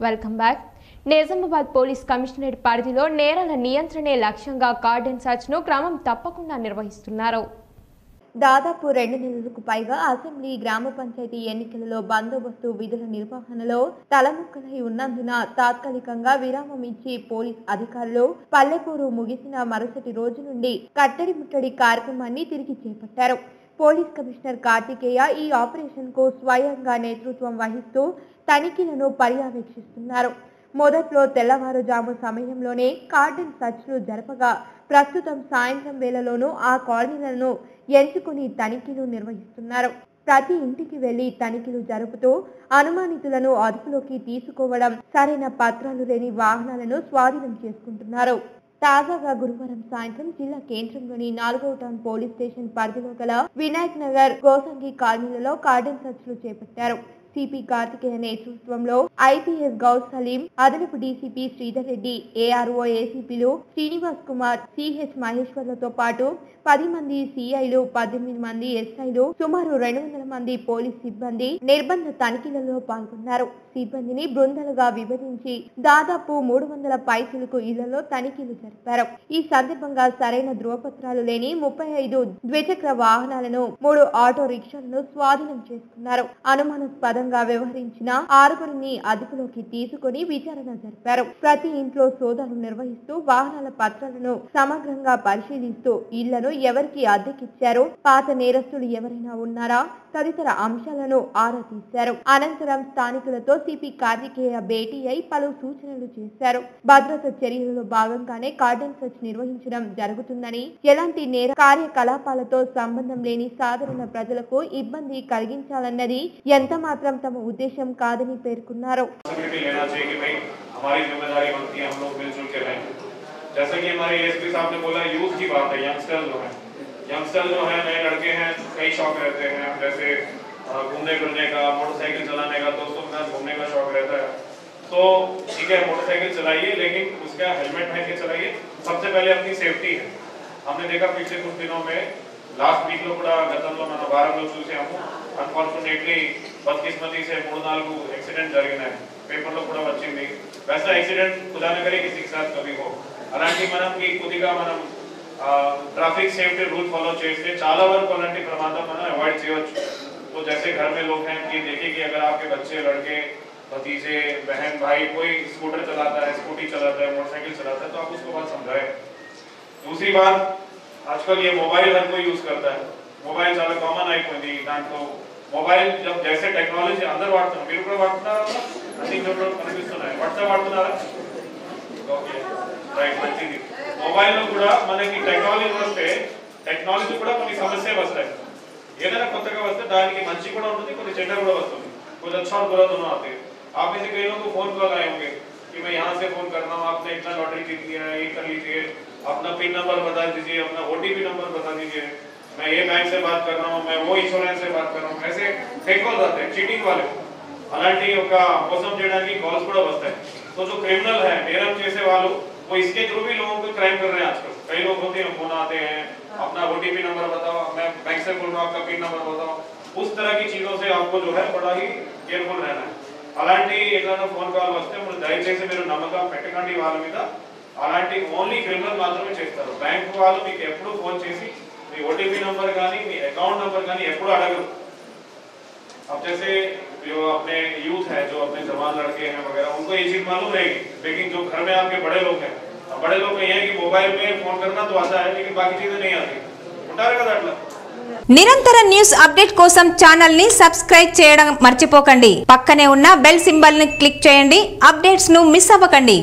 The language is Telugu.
Welcome back. Nizamabad police commissionerate పరిధిలో నేరాల నియంత్రణే లక్ష్యంగా కార్డన్ సర్చ్ ను క్రమం తప్పకుండా నిర్వహిస్తున్నారు. దాదాపు 2 నెలలకు పైగా అసెంబ్లీ గ్రామ పంచాయతీ ఎన్నికలలో బందోబస్తు విధుల నిర్వహణలో తలముక్కలై ఉన్నందున తాత్కాలికంగా విరామం ఇచ్చి పోలీస్ అధికారులు పల్లెపూరు ముగిసిన మరుసటి రోజు నుండి కట్టడి ముట్టడి కార్యక్రమాన్ని తిరిగి చేపట్టారు. పోలీస్ కమిషనర్ కార్తికేయ ఈ ఆపరేషన్ కు స్వయంగా నేతృత్వం వహిస్తూ తనిఖీలను పర్యవేక్షిస్తున్నారు. మొదట్లో తెల్లవారుజాము సమయంలోనే కార్డన్ సర్చ్లు జరపగా ప్రస్తుతం సాయంత్రం వేళలోనూ ఆ కాలనీలను ఎంచుకుని తనిఖీలు నిర్వహిస్తున్నారు. ప్రతి ఇంటికి వెళ్లి తనిఖీలు జరుపుతూ అనుమానితులను అదుపులోకి తీసుకోవడం, సరైన పత్రాలు లేని వాహనాలను స్వాధీనం చేసుకుంటున్నారు. తాజాగా గురువారం సాయంత్రం జిల్లా కేంద్రంలోని 4వ టౌన్ పోలీస్ స్టేషన్ పరిధిలో గల వినాయక్ నగర్, గోసంగి కాలనీలలో కార్డన్ సర్చ్లు చేపట్టారు. సిపి కార్తికేయ నేతృత్వంలో ఐపీఎస్ గౌస్ సలీం, అదనపు డీసీపీ శ్రీధర్ రెడ్డి, ఏఆర్ఓ ఏసీపీలు శ్రీనివాస్ కుమార్, సిహెచ్ మహేశ్వర్లతో పాటు 10 మంది సిఐలు, 18 మంది ఎస్ఐలు, సుమారు 200 మంది పోలీస్ సిబ్బంది నిర్బంధ తనిఖీలలో పాల్గొన్నారు. సిబ్బందిని బృందాలుగా విభజించి దాదాపు 300 పైచిలకు ఇళ్లలో తనిఖీలు జరిపారు. ఈ సందర్భంగా సరైన ధృవపత్రాలు లేని 35 ద్విచక్ర వాహనాలను, 3 ఆటో రిక్షాలను స్వాధీనం చేసుకున్నారు. అనుమానాస్పదంగా వ్యవహరించిన 6గురిని అదుపులోకి తీసుకుని విచారణ జరిపారు. ప్రతి ఇంట్లో సోదాలు నిర్వహిస్తూ వాహనాల పత్రాలను సమగ్రంగా పరిశీలిస్తూ ఇళ్లను ఎవరికి అద్దెకిచ్చారో, పాత నేరస్తులు ఎవరైనా ఉన్నారా తదితర అంశాలను ఆరా తీశారు. అనంతరం స్థానికులతో సిపి కార్తికేయ భేటీ అయి పలు సూచనలు చేశారు. భద్రత చర్యలలో భాగంగానే కార్డన్ సర్చ్ నిర్వహించడం జరుగుతుందని, ఎలాంటి నేర కార్యకలాపాలతో సంబంధం లేని సాధారణ ప్రజలకు ఇబ్బంది కలిగించాలన్నది ఎంత మాత్రం తమ ఉద్దేశం కాదని పేర్కొన్నారు. जैसा कि हमारे एसपी साहब ने बोला, यूथ की बात है, यंगस्टर जो है नए लड़के हैं, कई शौक रहते हैं, जैसे घूमने फिरने का, मोटरसाइकिल चलाने का, दोस्तों के साथ घूमने का शौक रहता है. तो ठीक है, मोटरसाइकिल चलाइए, लेकिन उसका हेलमेट पहन के चलाइए. सबसे पहले अपनी सेफ्टी है. हमने देखा पिछले कुछ दिनों में, लास्ट वीक లో కూడా గతంలో మనం వారంలో చూసాము. అన్ఫార్చునేట్లీ బద్కిస్మతి से 3-4 యాక్సిడెంట్ జరిగినాయి. పేపర్లో కూడా వచ్చింది. वैसा एक्सीडेंट खुदा न करे किसी के साथ कभी हो. అలాంటి మనకి కొద్దిగా మనం ट्रैफिक सेफ्टी रूल फॉलो చేస్తే చాలా వరకు అలాంటి ప్రమాదం మనం అవాయిడ్ చేయవచ్చు. तो जैसे घर में लोग हैं कि देखिए कि अगर आपके बच्चे, लड़के, भतीजे, बहन, भाई कोई स्कूटर चलाता है, स्कूटी चलाता है, मोटरसाइकिल चलाता है, तो आप उसको बात समझाएं. दूसरी बात, आजकल ये मोबाइल हर कोई यूज करता है. मोबाइल చాలా కామన్ అయిపోయింది. దాంట్లో మొబైల్ जब जैसे టెక్నాలజీ అందరూ వాడుతున్నారు, మీరు కూడా వాడుతున్నారా? అన్ని చోట్ల కనిపిస్తున్నాయి. వాట్సాప్ వాడుతున్నారా? ఓకే, రైట్, మంచిది. మొబైల్ లో కూడా మనకి టెక్నాలజీ వస్తే, టెక్నాలజీ కూడా కొన్ని సమస్యలు వస్తాయి. ఏదైనా కొత్తగా వస్తే దానికి మంచి కూడా ఉంటుంది, కొన్ని చెడ్డ కూడా వస్తుంది. कुछ अच्छा और बुरा दोनों आते हैं. आप में से कई लोगों को फोन कॉल आए होंगे कि मैं यहाँ से फोन कर रहा हूँ, आपने इतना लॉटरी जीत लिया है, ये कर लीजिए, अपना पिन नंबर बता दीजिए, अपना ओटीपी नंबर बता दीजिए, मैं ये बैंक से बात कर रहा हूँ, मैं वो इंश्योरेंस से बात कर रहा हूँ. ऐसे फेक कॉल्स आते हैं, चीटिंग वाले. అలాంటి ఒక మోసం చేయడానికి కాల్స్ కూడా వస్తాయి. तो जो क्रिमिनल है, నేరం చేసే వాళ్ళు, वो इसके थ्रू भी लोगों को क्राइम कर रहे हैं आजकल. कई लोग होते हैं, फोन आते हैं, अपना ओटीपी नंबर बताओ, मैं बैंक से बोल रहा हूँ, आपका पिन नंबर बताओ. उस तरह की चीजों से आपको जो है बड़ा ही केयरफुल रहना है. అలాంటి ఏదైనా ఫోన్ కాల్ వస్తే దయచేసి మీరు నమ్మకం పెట్టకండి వాళ్ళ మీద. అలాంటి ఓన్లీ క్రిమినల్ మాత్రమే చేస్తారు. బ్యాంక్ వాళ్ళు మీకు ఎప్పుడు ఫోన్ చేసి మీ ఓటీపీ నంబర్ కానీ మీ అకౌంట్ నంబర్ కానీ ఎప్పుడు అడగరు. अब जैसे जो अपने यूथ है, जो अपने जवान लड़के हैं वगैरह, उनको ये चीज मालूम रहेगी. लेकिन जो घर में आपके बड़े लोग हैं, बड़े लोग ये हैं कि मोबाइल में फोन करना तो आता है, लेकिन बाकी चीजें नहीं आती. ఉంటారు కదా అట్లా. నిరంతర న్యూస్ అప్డేట్ కోసం ఛానల్ ని సబ్స్క్రైబ్ చేయడం మర్చిపోకండి. పక్కనే ఉన్న బెల్ సింబల్ ని క్లిక్ చేయండి. అప్డేట్స్ ను మిస్ అవ్వకండి.